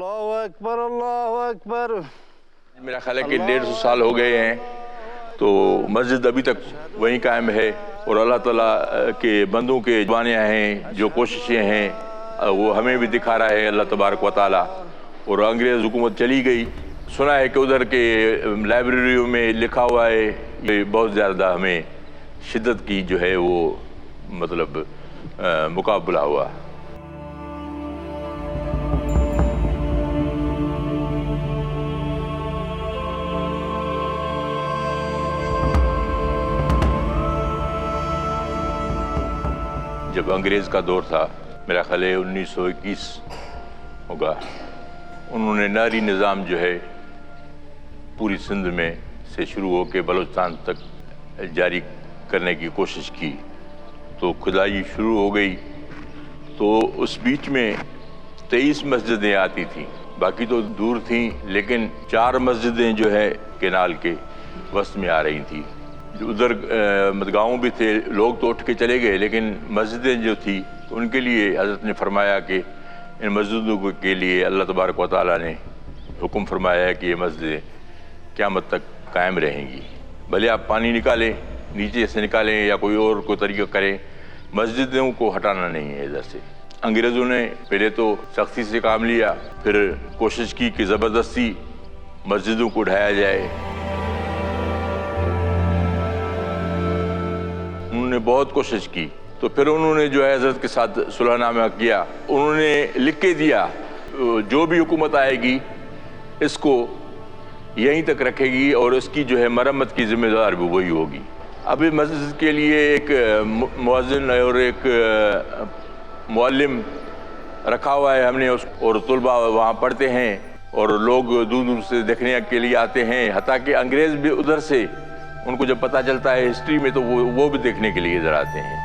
اللہ اکبر اللہ اکبر۔ میرا خیال ہے کہ 150 سال ہو گئے ہیں تو مسجد ابھی تک وہیں قائم ہے، اور اللہ تعالیٰ کے بندوں کے جوانیاں ہیں، جو کوششیں ہیں وہ ہمیں بھی دکھا رہا ہے اللہ تبارک و تعالیٰ۔ اور انگریز حکومت چلی گئی، سنا ہے کہ ادھر کے لائبریریوں میں لکھا ہوا ہے، یہ بہت زیادہ ہمیں شدت کی جو ہے وہ مطلب مقابلہ ہوا۔ جب انگریز کا دور تھا، میرا خیال ہے 1921 ہوگا، انہوں نے ناری نظام جو ہے پوری سندھ میں سے شروع ہو کے بلوچستان تک جاری کرنے کی کوشش کی، تو کھدائی شروع ہو گئی۔ تو اس بیچ میں 23 مسجدیں آتی تھیں، باقی تو دور تھیں، لیکن 4 مسجدیں جو ہے کینال کے وسط میں آ رہی تھیں۔ ادھر گاؤں بھی تھے، لوگ تو اٹھ کے چلے گئے، لیکن مسجدیں جو تھی ان کے لیے حضرت نے فرمایا کہ ان مسجدوں کے لیے اللہ تبارک و تعالیٰ نے حکم فرمایا ہے کہ یہ مسجدیں قیامت تک قائم رہیں گی، بھلے آپ پانی نکالیں، نیچے سے نکالیں یا کوئی اور کوئی طریقہ کریں، مسجدوں کو ہٹانا نہیں ہے ادھر سے۔ انگریزوں نے پہلے تو سختی سے کام لیا، پھر کوشش کی کہ زبردستی مسجدوں کو ڈھایا جائے۔ انہوں نے بہت کوشش کی، تو پھر انہوں نے جو ہے حضرت کے ساتھ صلح نامہ کیا، انہوں نے لکھ کے دیا جو بھی حکومت آئے گی اس کو یہیں تک رکھے گی، اور اس کی جو ہے مرمت کی ذمہ دار بھی وہی ہوگی۔ ابھی مسجد کے لیے ایک مؤذن اور ایک معلم رکھا ہوا ہے ہم نے، اور طلباء وہاں پڑھتے ہیں، اور لوگ دور دور سے دیکھنے کے لیے آتے ہیں، حتیٰ کہ انگریز بھی ادھر سے ان کو جب پتہ چلتا ہے ہسٹری میں تو وہ بھی دیکھنے کے لیے ادھر آتے ہیں۔